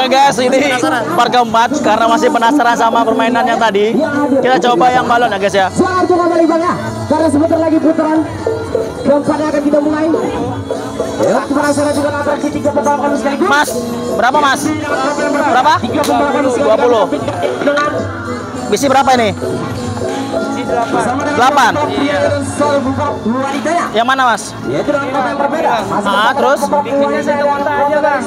guys, ini part keempat karena masih penasaran sama permainan yang tadi. Kita coba yang balon ya guys ya. Jangan coba kembali bang ya, karena sebentar lagi putaran keempatnya akan kita mulai. Waktu penasaran juga atraksi 3 pembalap sekaligus. Mas, berapa mas? Berapa? 20. Bisi berapa ini? 8. Yang mana mas? Terus?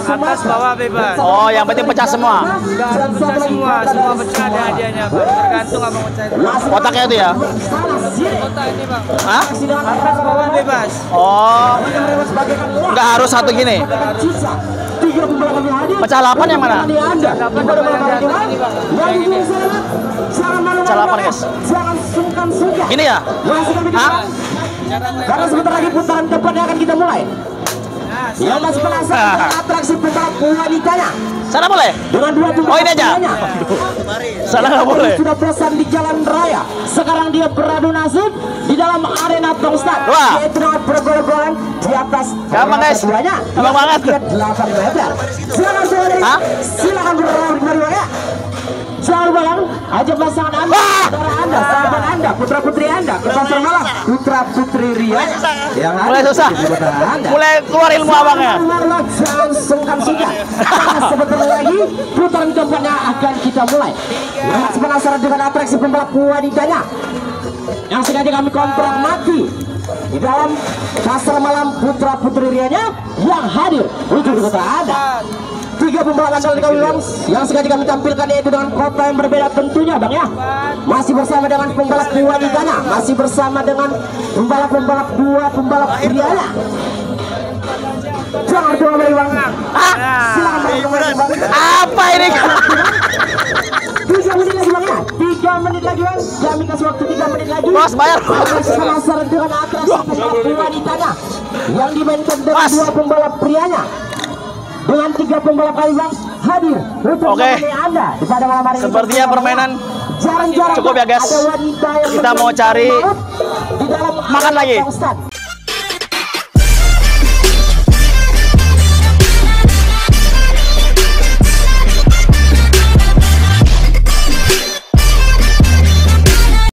Atas bawah bebas. Oh, yang penting pecah semua. Pecah semua pecah ada hadiahnya, Bang. Tergantung abang pecah itu. Kotaknya itu ya? Kotak ini, Bang. Hah? Atas bawah bebas. Oh, nggak harus satu gini. Pecah 8 yang mana? Pecah 8 guys. Gini ya? Hah? Karena sebentar lagi putaran keempatnya akan kita mulai. Yang masih penasaran dengan atraksi pembalap wanitanya. Sana boleh? Dengan 2 pembalap Oh ini aja? Sana nggak boleh? Sudah bosan di jalan raya. Sekarang dia beradu nasib di dalam arena Tongstad. Wah. Yaitu dengan bergol-golan di atas. Gampang guys. Gampang banget. 8 meter. Silakan saudari. Hah? Silakan beradu kembali ya. Jangan lupa bang, ajak pasangan anda, saudara anda, sahabat anda, putra putri anda, ke pasar malam, putra putri Ria. Yang Mulai susah. Mulai keluar ilmu abangnya. Jangan sungkan sudah. Sebentar lagi putaran keempatnya akan kita mulai. Yang masih penasaran dengan atraksi pembalap wanitanya yang sengaja kami kontrak mati di dalam pasar malam putra putri Rianya yang hadir menuju ke kota anda. 3 pembalap andalan kami bang yang sengaja kami tampilkan yaitu dengan kota yang berbeda tentunya bang ya. Masih bersama dengan pembalap wanitanya, masih bersama dengan pembalap 2 pembalap prianya. Jangan coba bang. Silakan bang. Apa ini? 3 menit lagi bang ya. 3 menit lagi bang. Kami kasih waktu 3 menit lagi. Bos bayar. Penasaran dengan atraksi pembalap wanitanya yang dimainkan dengan 2 pembalap prianya. Dengan 3 pembalap kali bang hadir untuk menemani anda di pada malam hari ini. Sepertinya permainan jarang-jarang cukup ya guys. ada wanita yang Kita mau cari di dalam makan lagi.